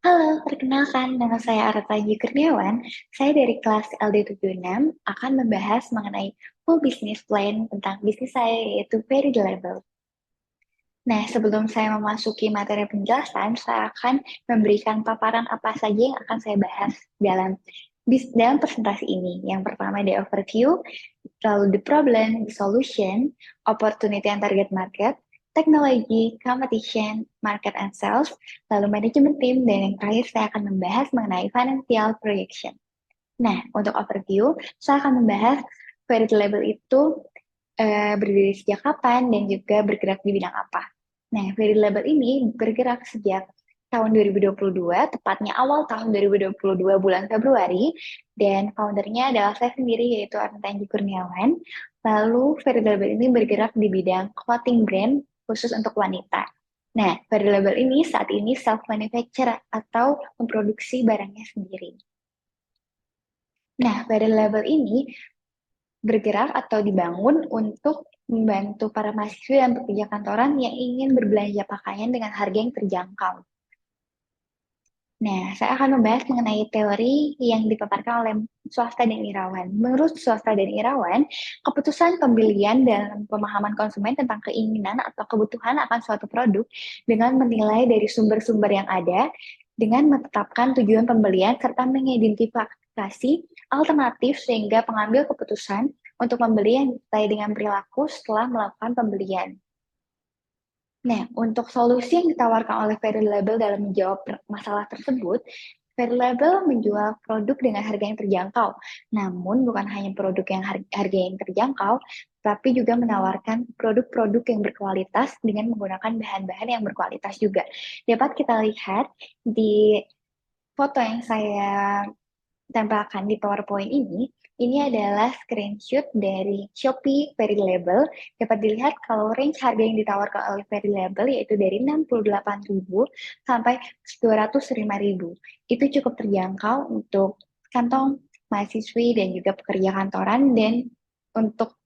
Halo, perkenalkan nama saya Arta Kurniawan. Saya dari kelas LD76 akan membahas mengenai full business plan tentang bisnis saya yaitu Very Label. Nah, sebelum saya memasuki materi penjelasan, saya akan memberikan paparan apa saja yang akan saya bahas dalam presentasi ini. Yang pertama the overview, lalu the problem, the solution, opportunity and target market, teknologi, competition, market and sales, lalu manajemen tim, dan yang terakhir saya akan membahas mengenai financial projection. Nah, untuk overview, saya akan membahas Very Label itu berdiri sejak kapan dan juga bergerak di bidang apa. Nah, Very Label ini bergerak sejak tahun 2022, tepatnya awal tahun 2022 bulan Februari, dan foundernya adalah saya sendiri yaitu Artanji Kurniawan. Lalu Very Label ini bergerak di bidang clothing brand khusus untuk wanita. Nah, Very Label ini saat ini self-manufacture atau memproduksi barangnya sendiri. Nah, Very Label ini bergerak atau dibangun untuk membantu para mahasiswa dan pekerja kantoran yang ingin berbelanja pakaian dengan harga yang terjangkau. Nah, saya akan membahas mengenai teori yang dipaparkan oleh Swasta dan Irawan. Menurut Swasta dan Irawan, keputusan pembelian dan pemahaman konsumen tentang keinginan atau kebutuhan akan suatu produk dengan menilai dari sumber-sumber yang ada, dengan menetapkan tujuan pembelian serta mengidentifikasi alternatif sehingga pengambil keputusan untuk membeli yang sesuai dengan perilaku setelah melakukan pembelian. Nah, untuk solusi yang ditawarkan oleh Very Label dalam menjawab masalah tersebut, Very Label menjual produk dengan harga yang terjangkau. Namun, bukan hanya produk yang harga yang terjangkau, tapi juga menawarkan produk-produk yang berkualitas dengan menggunakan bahan-bahan yang berkualitas juga. Dapat kita lihat di foto yang saya tempelkan di PowerPoint ini adalah screenshot dari Shopee Very Label. Dapat dilihat kalau range harga yang ditawarkan oleh Very Label yaitu dari 68.000 sampai 205.000. Itu cukup terjangkau untuk kantong mahasiswi dan juga pekerja kantoran dan untuk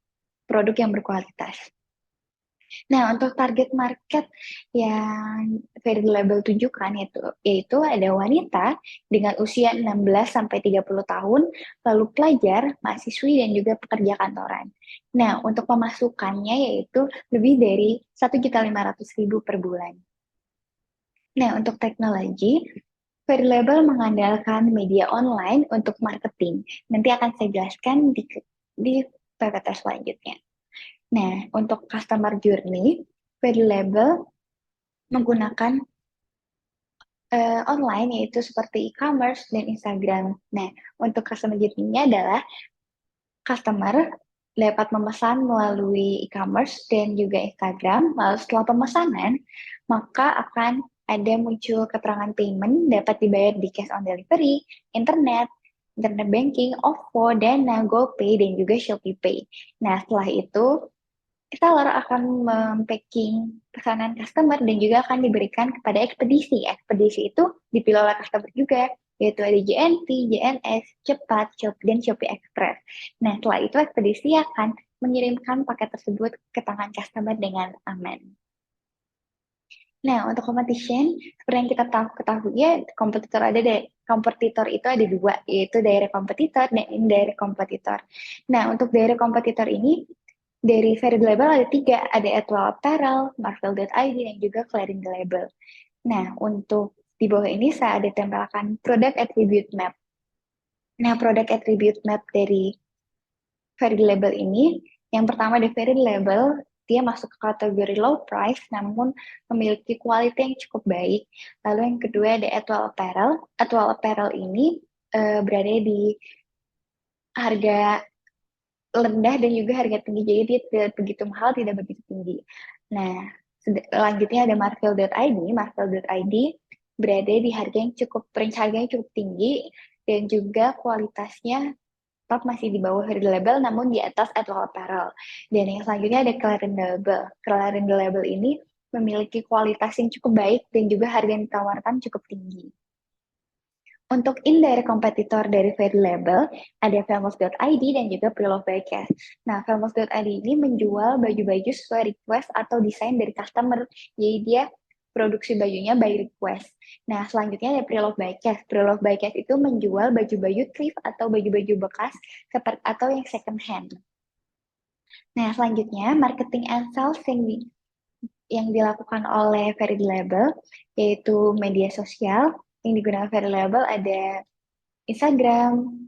produk yang berkualitas. Nah, untuk target market yang Very Label tujukan yaitu ada wanita dengan usia 16 sampai 30 tahun, lalu pelajar, mahasiswi dan juga pekerja kantoran. Nah, untuk pemasukannya yaitu lebih dari 1.500.000 per bulan. Nah, untuk teknologi, Very Label mengandalkan media online untuk marketing. Nanti akan saya jelaskan di PPT selanjutnya. Nah, untuk customer journey, Very Label menggunakan online yaitu seperti e-commerce dan Instagram. Nah, untuk customer journey-nya adalah customer dapat memesan melalui e-commerce dan juga Instagram. Lalu setelah pemesanan, maka akan ada muncul keterangan payment dapat dibayar di cash on delivery, internet banking, OVO, Dana, GoPay, dan juga Shopee Pay. Nah, setelah itu seller akan mempacking pesanan customer dan juga akan diberikan kepada ekspedisi. Ekspedisi itu dipilih oleh customer juga, yaitu ada JNT, JNS, Cepat, dan Shopee Express. Nah, setelah itu ekspedisi akan mengirimkan paket tersebut ke tangan customer dengan aman. Nah, untuk competition, seperti yang kita ketahui ya, kompetitor itu ada dua, yaitu direct kompetitor dan indirect kompetitor. Nah, untuk direct kompetitor ini, dari Very Label ada tiga, ada Etwal Apparel, Marvel.id, dan juga Clearing the Label. Nah, untuk di bawah ini saya ada tempelkan Product Attribute Map. Nah, Product Attribute Map dari Very Label ini, yang pertama di Very Label, dia masuk ke kategori low price, namun memiliki quality yang cukup baik. Lalu yang kedua ada Etwal Apparel. Etwal Apparel ini berada di harga rendah dan juga harga tinggi, jadi dia tidak begitu mahal, tidak begitu tinggi. Nah, selanjutnya ada Marvel.id. Marvel.id berada di harga yang range harganya cukup tinggi dan juga kualitasnya tetap masih di bawah Very Label namun di atas Etwal Apparel. Dan yang selanjutnya ada Clarendon Label. Clarendon Label ini memiliki kualitas yang cukup baik dan juga harga yang ditawarkan cukup tinggi. Untuk indirect kompetitor dari Very Label, ada Famous.id dan juga Preloved by Cash. Nah, Famous.id ini menjual baju-baju sesuai request atau desain dari customer. Jadi dia produksi bajunya by request. Nah, selanjutnya ada Preloved by Cash. Preloved by Cash itu menjual baju-baju thrift atau baju-baju bekas atau yang second hand. Nah, selanjutnya marketing and sales yang dilakukan oleh Very Label, yaitu media sosial yang digunakan Very Label ada Instagram,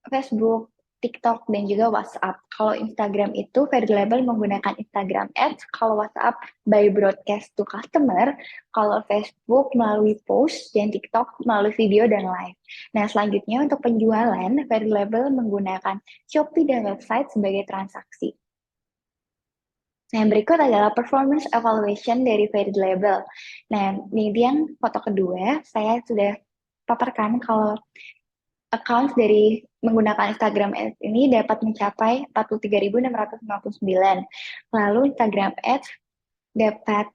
Facebook, TikTok, dan juga WhatsApp. Kalau Instagram itu Very Label menggunakan Instagram Ads, kalau WhatsApp by broadcast to customer, kalau Facebook melalui post, dan TikTok melalui video dan live. Nah, selanjutnya untuk penjualan, Very Label menggunakan Shopee dan website sebagai transaksi. Nah, yang berikut adalah performance evaluation dari Varied Label. Nah, ini yang foto kedua, saya sudah paparkan kalau account dari menggunakan Instagram Ads ini dapat mencapai 43.659. Lalu Instagram Ads dapat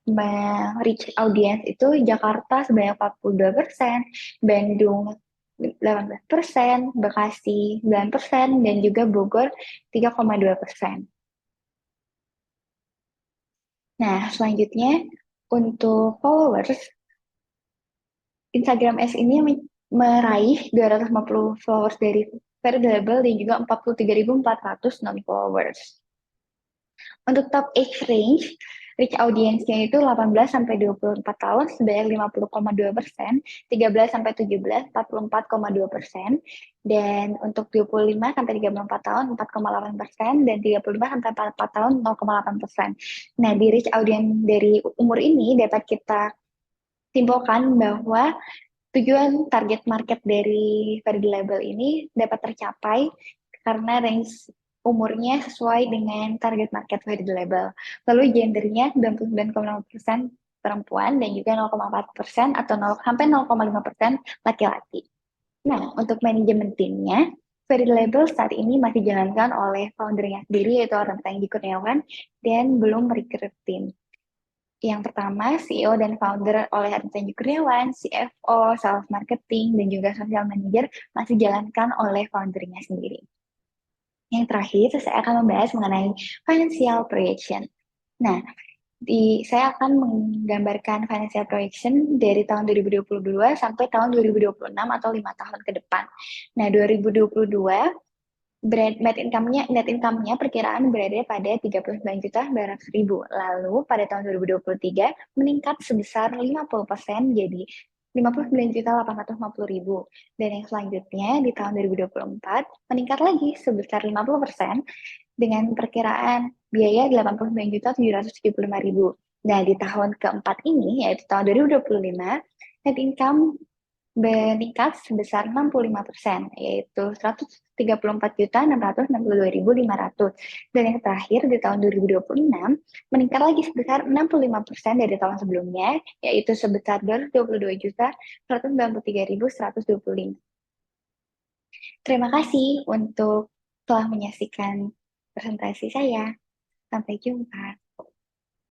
reach audience itu Jakarta sebanyak 42%, Bandung 18%, Bekasi 9%, dan juga Bogor 3,2%. Nah, selanjutnya untuk followers, Instagram Ads ini meraih 250 followers dari Very Label dan juga 43.400 non-followers. Untuk top age range, reach audience-nya itu 18 sampai 24 tahun sebanyak 50,2%, 13 sampai 17 44,2%, dan untuk 25 sampai 34 tahun 4,8%, dan 35 sampai 44 tahun 0,8%. Nah, di reach audience dari umur ini dapat kita simpulkan bahwa tujuan target market dari Very Label ini dapat tercapai karena range umurnya sesuai dengan target market Very Label. Lalu gendernya 99,6% perempuan dan juga 0,4% atau 0 sampai 0,5% laki-laki. Nah, untuk manajemen timnya, Very Label saat ini masih dijalankan oleh foundernya sendiri yaitu Orang Tanji Kurniawan dan belum merekrut tim. Yang pertama, CEO dan founder oleh Ernst Kurniawan, CFO, sales marketing, dan juga social manager masih dijalankan oleh foundernya sendiri. Yang terakhir, saya akan membahas mengenai financial projection. Nah, saya akan menggambarkan financial projection dari tahun 2022 sampai tahun 2026 atau 5 tahun ke depan. Nah, 2022 net income-nya perkiraan berada pada 39.900.000. Lalu pada tahun 2023 meningkat sebesar 50% jadi 59.850.000. Dan yang selanjutnya di tahun 2024 meningkat lagi sebesar 50% dengan perkiraan biaya 89.775.000. Nah, di tahun keempat ini, yaitu tahun 2025, net income meningkat sebesar 65%, yaitu 134.662.500. Dan yang terakhir di tahun 2026 meningkat lagi sebesar 65% dari tahun sebelumnya, yaitu sebesar 222.193.125. Terima kasih untuk telah menyaksikan presentasi saya. Sampai jumpa.